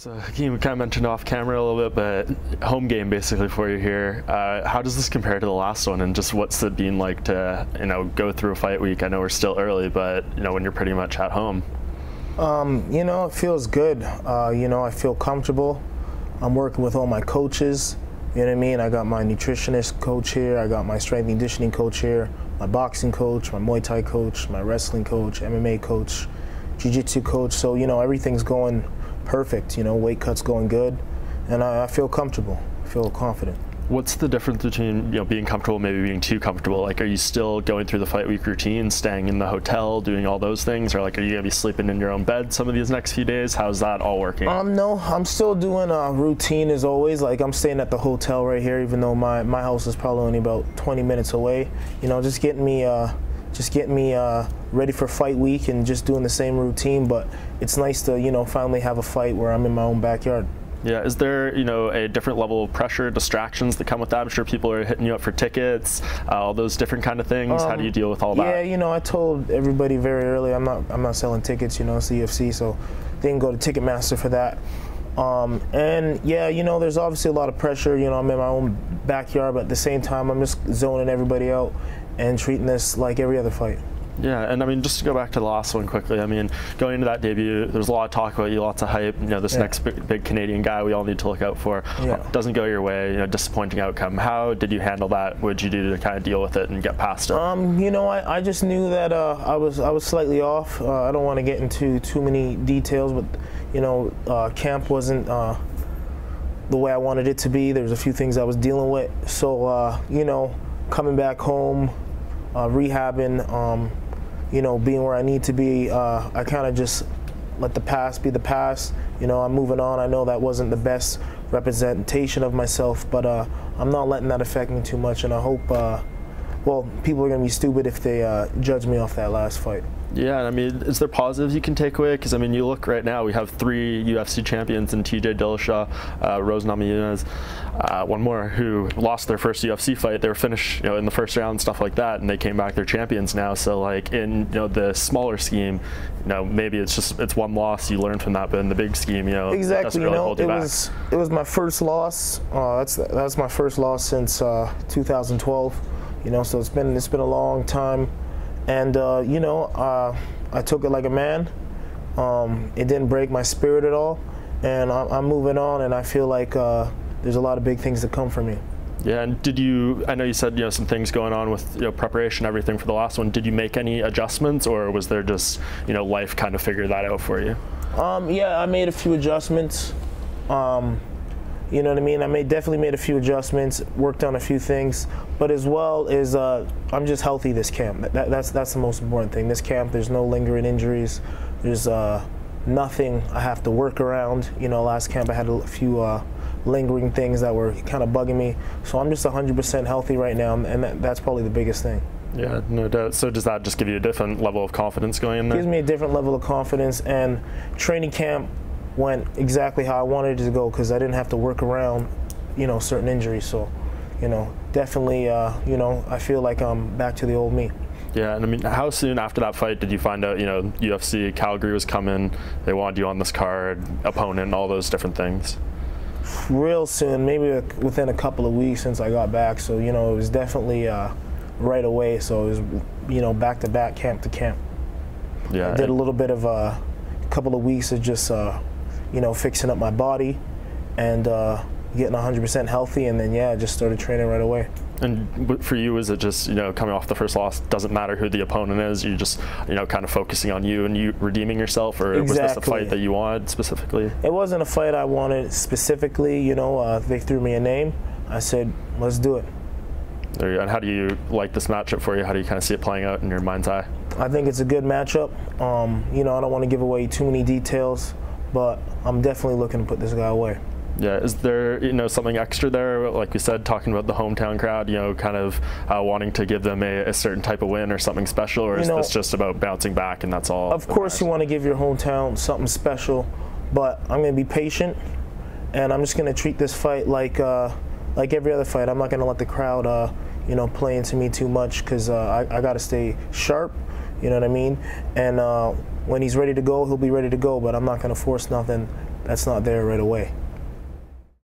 So Hakeem, we kind of mentioned off camera a little bit, but home game basically for you here. How does this compare to the last one, and just what's it been like to go through a fight week? I know we're still early, but when you're pretty much at home. It feels good. I feel comfortable. I'm working with all my coaches. You know what I mean? I got my nutritionist coach here. I got my strength and conditioning coach here. My boxing coach, my Muay Thai coach, my wrestling coach, MMA coach, jiu-jitsu coach. So everything's going perfect. Weight cut's going good, and I feel comfortable. I feel confident. What's the difference between being comfortable, maybe being too comfortable? Like, are you still going through the fight week routine, staying in the hotel, doing all those things, or like, are you gonna be sleeping in your own bed some of these next few days? How's that all working? No, I'm still doing a routine as always. Like, I'm staying at the hotel right here, even though my house is probably only about 20 minutes away. Just getting me ready for fight week and just doing the same routine. But it's nice to finally have a fight where I'm in my own backyard. Yeah, is there, a different level of pressure, distractions that come with that? I'm sure people are hitting you up for tickets, all those different kind of things. How do you deal with all that? Yeah, I told everybody very early I'm not selling tickets, it's UFC, so they can go to Ticketmaster for that. And yeah, there's obviously a lot of pressure. I'm in my own backyard, but at the same time, I'm just zoning everybody out and treating this like every other fight. Yeah, and just to go back to the last one quickly, going into that debut, there's a lot of talk about you, lots of hype, this next big Canadian guy we all need to look out for. Yeah. Doesn't go your way, disappointing outcome. How did you handle that? What did you do to kind of deal with it and get past it? I just knew that I was slightly off. I don't want to get into too many details, but camp wasn't the way I wanted it to be. There was a few things I was dealing with. So, coming back home, rehabbing, being where I need to be, I kind of just let the past be the past. I'm moving on. I know that wasn't the best representation of myself, but I'm not letting that affect me too much, and I hope, people are going to be stupid if they judge me off that last fight. Yeah, is there positives you can take away? Because, you look right now, we have 3 UFC champions in TJ Dillashaw, Rose Namajunas, one more who lost their first UFC fight. They were finished, in the first round, stuff like that, and they came back, they're champions now. So, like, in, the smaller scheme, maybe it's one loss, you learn from that, but in the big scheme, exactly, it doesn't really hold you back. It was my first loss. That's my first loss since 2012. So it's been a long time. And, I took it like a man. It didn't break my spirit at all. And I'm moving on, and I feel like there's a lot of big things to come for me. Yeah, and I know you said, some things going on with, preparation, everything for the last one. Did you make any adjustments, or was there just, life kind of figured that out for you? Yeah, I made a few adjustments. You know what I mean? Definitely made a few adjustments, worked on a few things, but as well as I'm just healthy this camp. That's the most important thing. This camp, there's no lingering injuries. There's nothing I have to work around. Last camp I had a few lingering things that were kind of bugging me. So I'm just 100% healthy right now, and that's probably the biggest thing. Yeah, no doubt. So does that just give you a different level of confidence going in there? It gives me a different level of confidence, and training camp went exactly how I wanted it to go because I didn't have to work around, certain injuries. So, definitely, I feel like I'm back to the old me. Yeah, and how soon after that fight did you find out, UFC Calgary was coming, they wanted you on this card, opponent, all those different things? Real soon, maybe within a couple of weeks since I got back. So, it was definitely right away. So it was, back to back, camp to camp. Yeah. I did a little bit of a couple of weeks of just, fixing up my body and getting 100% healthy, and then I just started training right away. And for you, is it just coming off the first loss, doesn't matter who the opponent is, you just kind of focusing on you and you redeeming yourself, or Exactly. was this a fight that you wanted specifically? It wasn't a fight I wanted specifically. They threw me a name. I said, let's do it. There you go. And how do you like this matchup for you? How do you kind of see it playing out in your mind's eye? I think it's a good matchup. I don't want to give away too many details, but I'm definitely looking to put this guy away. Yeah, is there something extra there, like we said, talking about the hometown crowd, kind of wanting to give them a certain type of win or something special, or is this just about bouncing back and that's all? Of course you want to give your hometown something special, but I'm going to be patient, and I'm just going to treat this fight like every other fight. I'm not going to let the crowd play into me too much, because I got to stay sharp, you know what I mean? And when he's ready to go, he'll be ready to go, but I'm not going to force nothing that's not there right away.